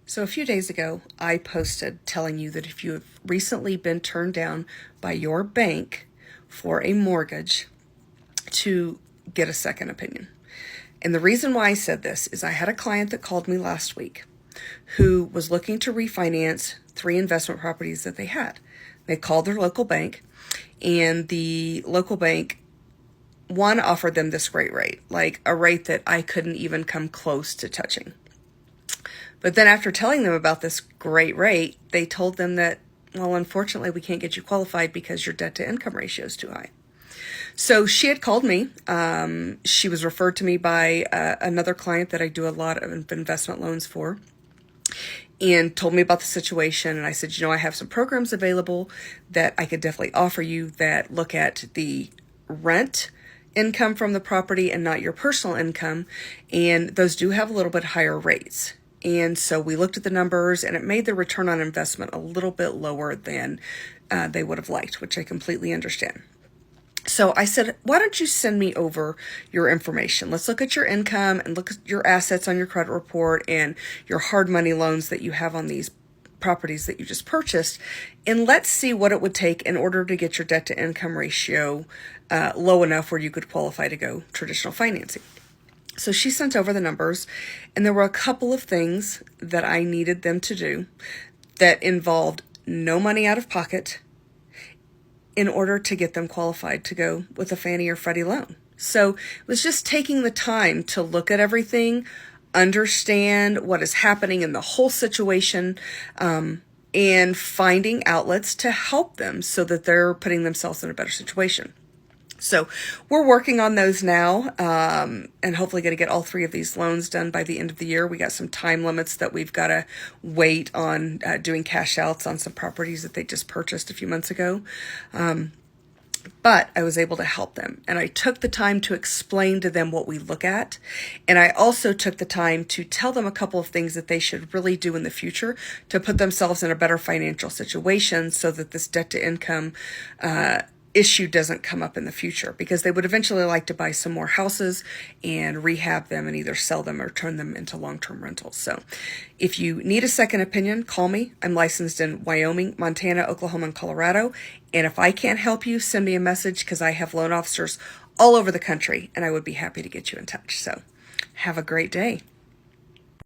So a few days ago, I posted telling you that if you have recently been turned down by your bank for a mortgage, to get a second opinion. And the reason why I said this is I had a client that called me last week who was looking to refinance 3 investment properties that they had. They called their local bank, and the local bank, one, offered them this great rate, like a rate that I couldn't even come close to touching. But then after telling them about this great rate, they told them that, well, unfortunately, we can't get you qualified because your debt to income ratio is too high. So she had called me. She was referred to me by another client that I do a lot of investment loans for, and told me about the situation. And I said, I have some programs available that I could definitely offer you that look at the rent income from the property and not your personal income. And those do have a little bit higher rates. And so we looked at the numbers, and it made the return on investment a little bit lower than they would have liked, which I completely understand. So I said, why don't you send me over your information? Let's look at your income and look at your assets on your credit report and your hard money loans that you have on these properties that you just purchased. And let's see what it would take in order to get your debt to income ratio low enough where you could qualify to go traditional financing. So she sent over the numbers, and there were a couple of things that I needed them to do that involved no money out of pocket in order to get them qualified to go with a Fannie or Freddie loan. So it was just taking the time to look at everything, understand what is happening in the whole situation, and finding outlets to help them so that they're putting themselves in a better situation. So we're working on those now, and hopefully going to get all 3 of these loans done by the end of the year. We got some time limits that we've got to wait on doing cash outs on some properties that they just purchased a few months ago. But I was able to help them, and I took the time to explain to them what we look at. And I also took the time to tell them a couple of things that they should really do in the future to put themselves in a better financial situation so that this debt to income issue doesn't come up in the future, because they would eventually like to buy some more houses and rehab them and either sell them or turn them into long-term rentals. So if you need a second opinion, call me. I'm licensed in Wyoming, Montana, Oklahoma, and Colorado. And if I can't help you, send me a message, because I have loan officers all over the country, and I would be happy to get you in touch. So have a great day.